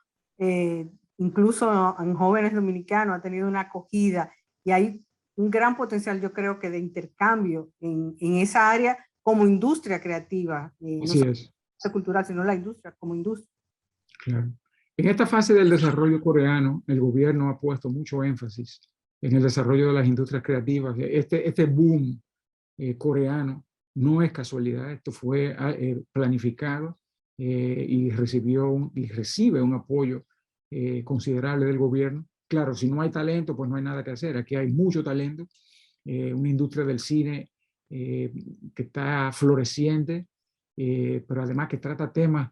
incluso en jóvenes dominicanos, ha tenido una acogida y hay un gran potencial, yo creo que de intercambio en esa área como industria creativa, no solo la cultural, sino la industria como industria. Claro. En esta fase del desarrollo coreano, el gobierno ha puesto mucho énfasis en el desarrollo de las industrias creativas. Este boom coreano no es casualidad, esto fue planificado y recibe un apoyo considerable del gobierno. Claro, si no hay talento, pues no hay nada que hacer. Aquí hay mucho talento, una industria del cine que está floreciente, pero además que trata temas,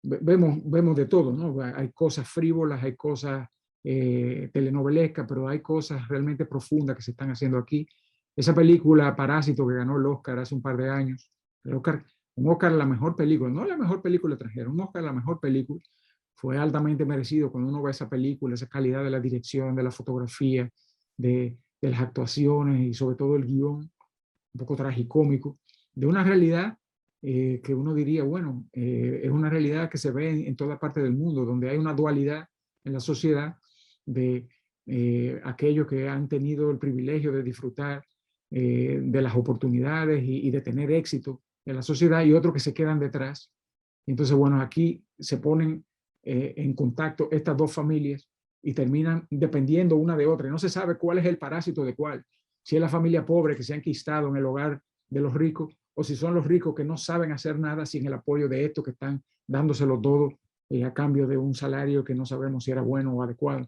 vemos de todo, ¿no? Hay cosas frívolas, hay cosas telenovelescas, pero hay cosas realmente profundas que se están haciendo aquí. Esa película Parásito que ganó el Oscar hace un par de años, un Oscar a la mejor película, no la mejor película extranjera, un Oscar a la mejor película, fue altamente merecido cuando uno ve esa película, esa calidad de la dirección, de la fotografía, de las actuaciones y sobre todo el guión. un poco tragicómico, de una realidad que uno diría, bueno, es una realidad que se ve en toda parte del mundo, donde hay una dualidad en la sociedad de aquellos que han tenido el privilegio de disfrutar de las oportunidades y de tener éxito en la sociedad, y otros que se quedan detrás. Entonces, bueno, aquí se ponen en contacto estas dos familias y terminan dependiendo una de otra. No se sabe cuál es el parásito de cuál. Si es la familia pobre que se ha enquistado en el hogar de los ricos, o si son los ricos que no saben hacer nada sin el apoyo de estos que están dándoselo todo a cambio de un salario que no sabemos si era bueno o adecuado.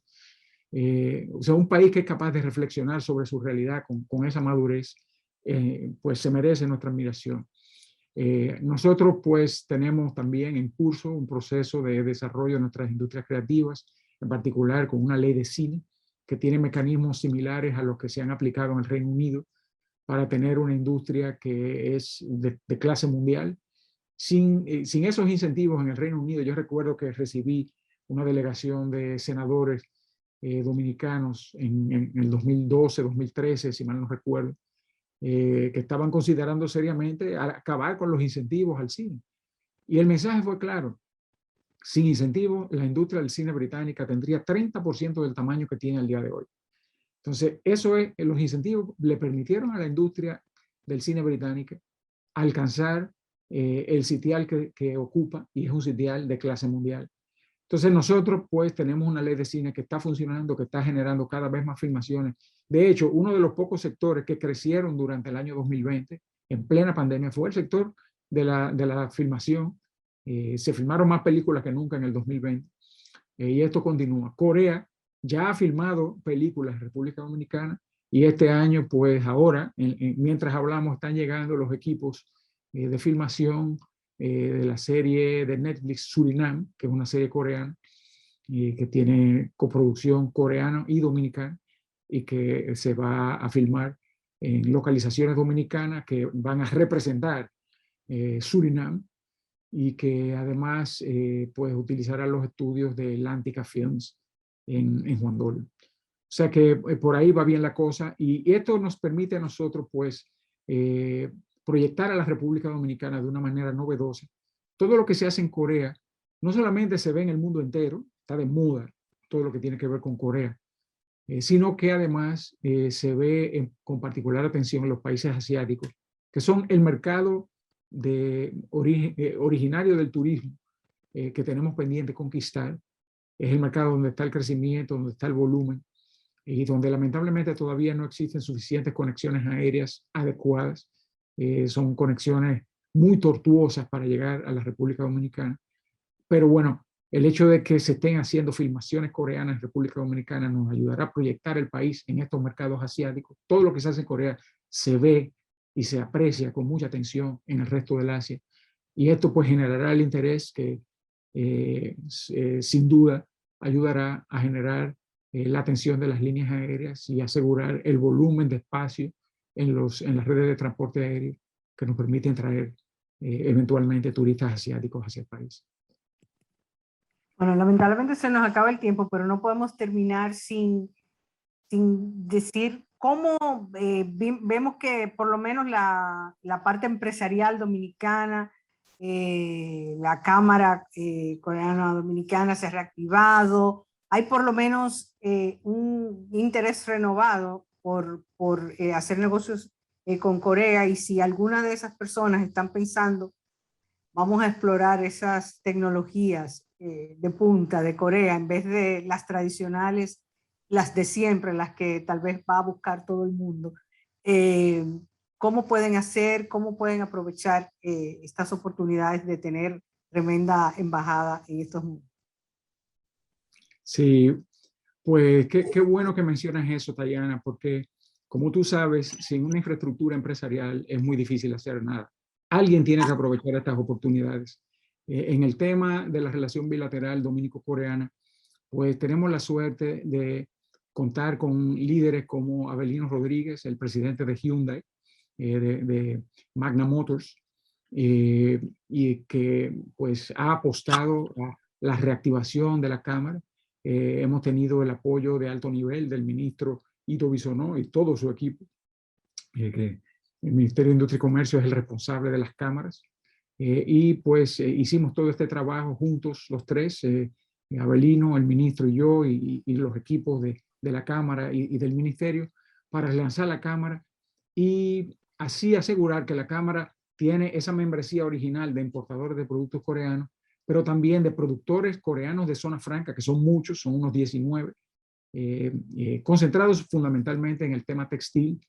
O sea, un país que es capaz de reflexionar sobre su realidad con esa madurez, pues se merece nuestra admiración. Nosotros pues tenemos también en curso un proceso de desarrollo de nuestras industrias creativas, en particular con una ley de cine que tiene mecanismos similares a los que se han aplicado en el Reino Unido para tener una industria que es de clase mundial. Sin esos incentivos en el Reino Unido, yo recuerdo que recibí una delegación de senadores dominicanos en el 2012, 2013, si mal no recuerdo, que estaban considerando seriamente acabar con los incentivos al cine. Y el mensaje fue claro: sin incentivos, la industria del cine británica tendría 30% del tamaño que tiene al día de hoy. Entonces, eso es, los incentivos le permitieron a la industria del cine británica alcanzar el sitial que ocupa, y es un sitial de clase mundial. Entonces nosotros pues tenemos una ley de cine que está funcionando, que está generando cada vez más filmaciones. De hecho, uno de los pocos sectores que crecieron durante el año 2020, en plena pandemia, fue el sector de la filmación. Se filmaron más películas que nunca en el 2020 y esto continúa. Corea ya ha filmado películas en República Dominicana y este año pues ahora, mientras hablamos, están llegando los equipos de filmación de la serie de Netflix Surinam, que es una serie coreana que tiene coproducción coreana y dominicana y que se va a filmar en localizaciones dominicanas que van a representar Surinam, y que además pues utilizará los estudios de Atlantica Films en Juan Dolio. O sea que por ahí va bien la cosa, y esto nos permite a nosotros pues proyectar a la República Dominicana de una manera novedosa. Todo lo que se hace en Corea no solamente se ve en el mundo entero, está de moda todo lo que tiene que ver con Corea, sino que además se ve con particular atención en los países asiáticos, que son el mercado originario del turismo que tenemos pendiente conquistar. Es el mercado donde está el crecimiento, donde está el volumen, y donde lamentablemente todavía no existen suficientes conexiones aéreas adecuadas. Son conexiones muy tortuosas para llegar a la República Dominicana. Pero bueno, el hecho de que se estén haciendo filmaciones coreanas en República Dominicana nos ayudará a proyectar el país en estos mercados asiáticos. Todo lo que se hace en Corea se ve y se aprecia con mucha atención en el resto del Asia. Y esto pues generará el interés que sin duda ayudará a generar la atención de las líneas aéreas y asegurar el volumen de espacio en las redes de transporte aéreo que nos permiten traer eventualmente turistas asiáticos hacia el país. Bueno, lamentablemente se nos acaba el tiempo, pero no podemos terminar sin decir cómo vemos que por lo menos la parte empresarial dominicana, la Cámara Coreana-Dominicana se ha reactivado. Hay por lo menos un interés renovado por hacer negocios con Corea, y si alguna de esas personas están pensando, vamos a explorar esas tecnologías de punta de Corea en vez de las tradicionales, las de siempre, las que tal vez va a buscar todo el mundo. ¿Cómo pueden hacer, cómo pueden aprovechar estas oportunidades de tener tremenda embajada en estos mundos? Sí, pues qué bueno que mencionas eso, Tayana, porque como tú sabes, sin una infraestructura empresarial es muy difícil hacer nada. Alguien tiene que aprovechar estas oportunidades. En el tema de la relación bilateral dominico-coreana, pues tenemos la suerte de contar con líderes como Avelino Rodríguez, el presidente de Hyundai, de Magna Motors, y que pues ha apostado a la reactivación de la Cámara. Hemos tenido el apoyo de alto nivel del ministro Ito Bisonó y todo su equipo, que El Ministerio de Industria y Comercio es el responsable de las cámaras. Y pues hicimos todo este trabajo juntos, los tres, Avelino, el ministro y yo, y los equipos de la Cámara y del Ministerio, para lanzar la Cámara y así asegurar que la Cámara tiene esa membresía original de importadores de productos coreanos, pero también de productores coreanos de zona franca, que son muchos, son unos 19, concentrados fundamentalmente en el tema textil,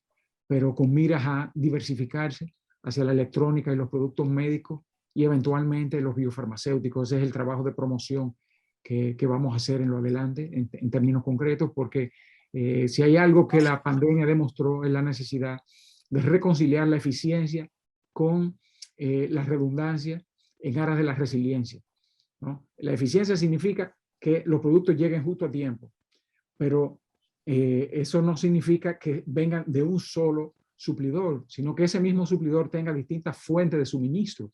pero con miras a diversificarse hacia la electrónica y los productos médicos y eventualmente los biofarmacéuticos. Ese es el trabajo de promoción que vamos a hacer en lo adelante, en términos concretos, porque si hay algo que la pandemia demostró es la necesidad de reconciliar la eficiencia con la redundancia en aras de la resiliencia, ¿no? La eficiencia significa que los productos lleguen justo a tiempo, pero eso no significa que vengan de un solo suplidor, sino que ese mismo suplidor tenga distintas fuentes de suministro.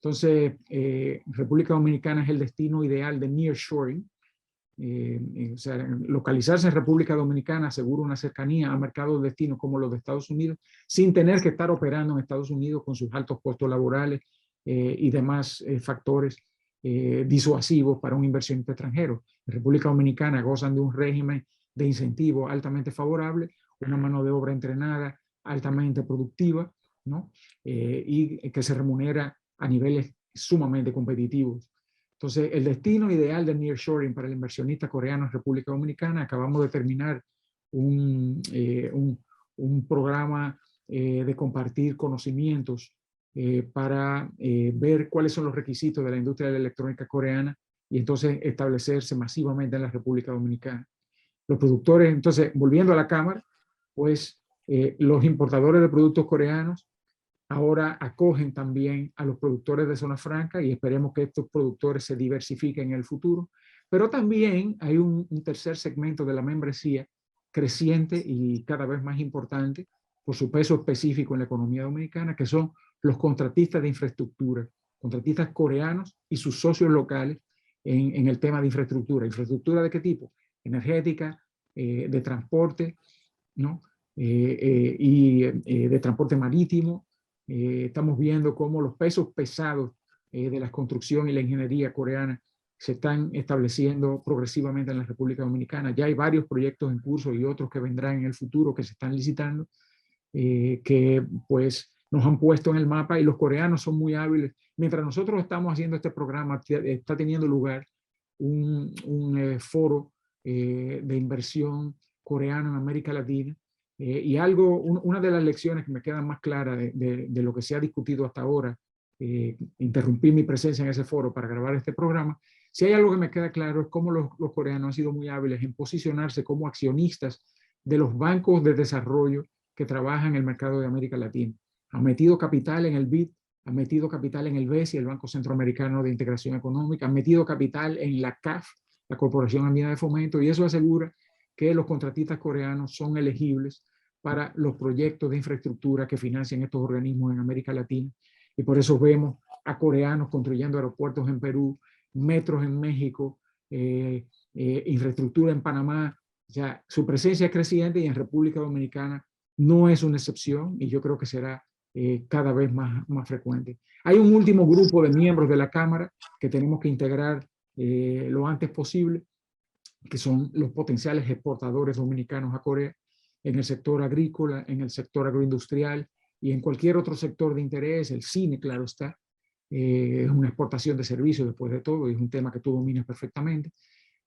Entonces, República Dominicana es el destino ideal de nearshoring. O sea, localizarse en República Dominicana asegura una cercanía a mercados de destino como los de Estados Unidos, sin tener que estar operando en Estados Unidos con sus altos costos laborales y demás factores disuasivos para un inversionista extranjero. En República Dominicana gozan de un régimen de incentivo altamente favorable, una mano de obra entrenada, altamente productiva, ¿no? Y que se remunera a niveles sumamente competitivos. Entonces, el destino ideal de nearshoring para el inversionista coreano en República Dominicana, acabamos de terminar un programa de compartir conocimientos para ver cuáles son los requisitos de la industria de la electrónica coreana y entonces establecerse masivamente en la República Dominicana. Los productores, entonces, volviendo a la Cámara, pues los importadores de productos coreanos ahora acogen también a los productores de zona franca y esperemos que estos productores se diversifiquen en el futuro. Pero también hay un tercer segmento de la membresía creciente y cada vez más importante por su peso específico en la economía dominicana, que son los contratistas de infraestructura, contratistas coreanos y sus socios locales en el tema de infraestructura. ¿Infraestructura de qué tipo? Energética, de transporte, ¿no? Y de transporte marítimo. Estamos viendo cómo los pesos pesados de la construcción y la ingeniería coreana se están estableciendo progresivamente en la República Dominicana. Ya hay varios proyectos en curso y otros que vendrán en el futuro que se están licitando, que pues nos han puesto en el mapa y los coreanos son muy hábiles. Mientras nosotros estamos haciendo este programa, está teniendo lugar un foro de inversión coreano en América Latina. Y una de las lecciones que me quedan más claras de lo que se ha discutido hasta ahora, interrumpí mi presencia en ese foro para grabar este programa, si hay algo que me queda claro es cómo los coreanos han sido muy hábiles en posicionarse como accionistas de los bancos de desarrollo que trabajan en el mercado de América Latina. Han metido capital en el BID, han metido capital en el BESI, el Banco Centroamericano de Integración Económica, han metido capital en la CAF, la Corporación Andina de Fomento, y eso asegura que los contratistas coreanos son elegibles para los proyectos de infraestructura que financian estos organismos en América Latina. Y por eso vemos a coreanos construyendo aeropuertos en Perú, metros en México, infraestructura en Panamá. O sea, su presencia es creciente y en República Dominicana no es una excepción y yo creo que será cada vez más frecuente. Hay un último grupo de miembros de la Cámara que tenemos que integrar lo antes posible, que son los potenciales exportadores dominicanos a Corea en el sector agrícola, en el sector agroindustrial y en cualquier otro sector de interés. El cine, claro está, es una exportación de servicios después de todo y es un tema que tú dominas perfectamente.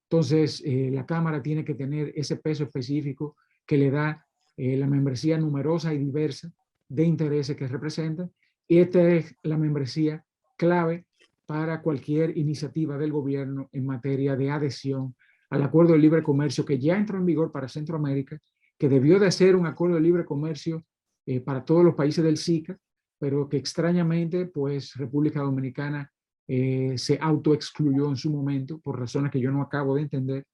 Entonces, la Cámara tiene que tener ese peso específico que le da la membresía numerosa y diversa de intereses que representa. Y esta es la membresía clave para cualquier iniciativa del gobierno en materia de adhesión al Acuerdo de Libre Comercio que ya entró en vigor para Centroamérica, que debió de ser un acuerdo de libre comercio para todos los países del SICA, pero que extrañamente, pues, República Dominicana se autoexcluyó en su momento por razones que yo no acabo de entender,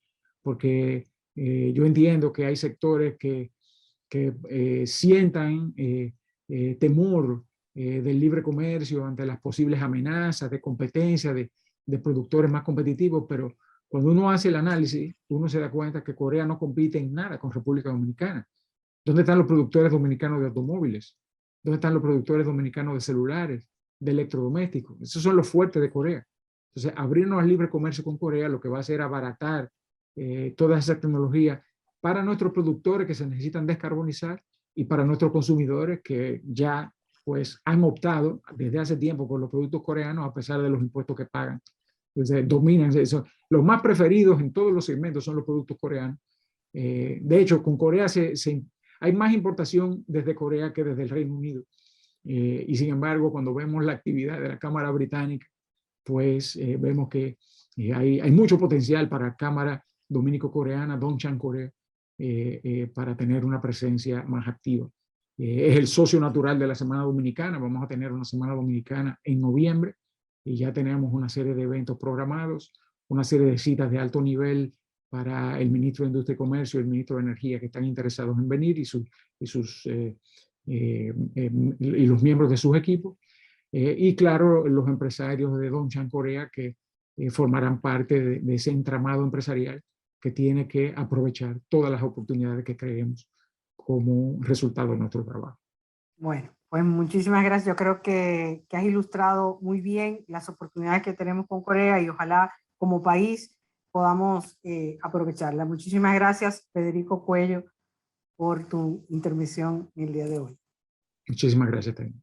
porque yo entiendo que hay sectores que sientan temor del libre comercio ante las posibles amenazas de competencia de productores más competitivos, pero cuando uno hace el análisis, uno se da cuenta que Corea no compite en nada con República Dominicana. ¿Dónde están los productores dominicanos de automóviles? ¿Dónde están los productores dominicanos de celulares, de electrodomésticos? Esos son los fuertes de Corea. Entonces, abrirnos al libre comercio con Corea lo que va a hacer abaratar toda esa tecnología para nuestros productores que se necesitan descarbonizar y para nuestros consumidores que ya pues han optado desde hace tiempo por los productos coreanos a pesar de los impuestos que pagan. Entonces, dominan eso. Los más preferidos en todos los segmentos son los productos coreanos. De hecho, con Corea hay más importación desde Corea que desde el Reino Unido. Y sin embargo, cuando vemos la actividad de la Cámara Británica, pues vemos que hay mucho potencial para la Cámara Dominico-Coreana, Dongchan Corea, para tener una presencia más activa. Es el socio natural de la Semana Dominicana. Vamos a tener una Semana Dominicana en noviembre y ya tenemos una serie de eventos programados, una serie de citas de alto nivel para el ministro de Industria y Comercio y el ministro de Energía que están interesados en venir y los miembros de sus equipos. Y claro, los empresarios de Dongchan Corea que formarán parte de ese entramado empresarial que tiene que aprovechar todas las oportunidades que creemos como resultado de nuestro trabajo. Bueno, pues muchísimas gracias. Yo creo que has ilustrado muy bien las oportunidades que tenemos con Corea y ojalá como país podamos aprovecharla. Muchísimas gracias, Federico Cuello, por tu intervención el día de hoy. Muchísimas gracias también.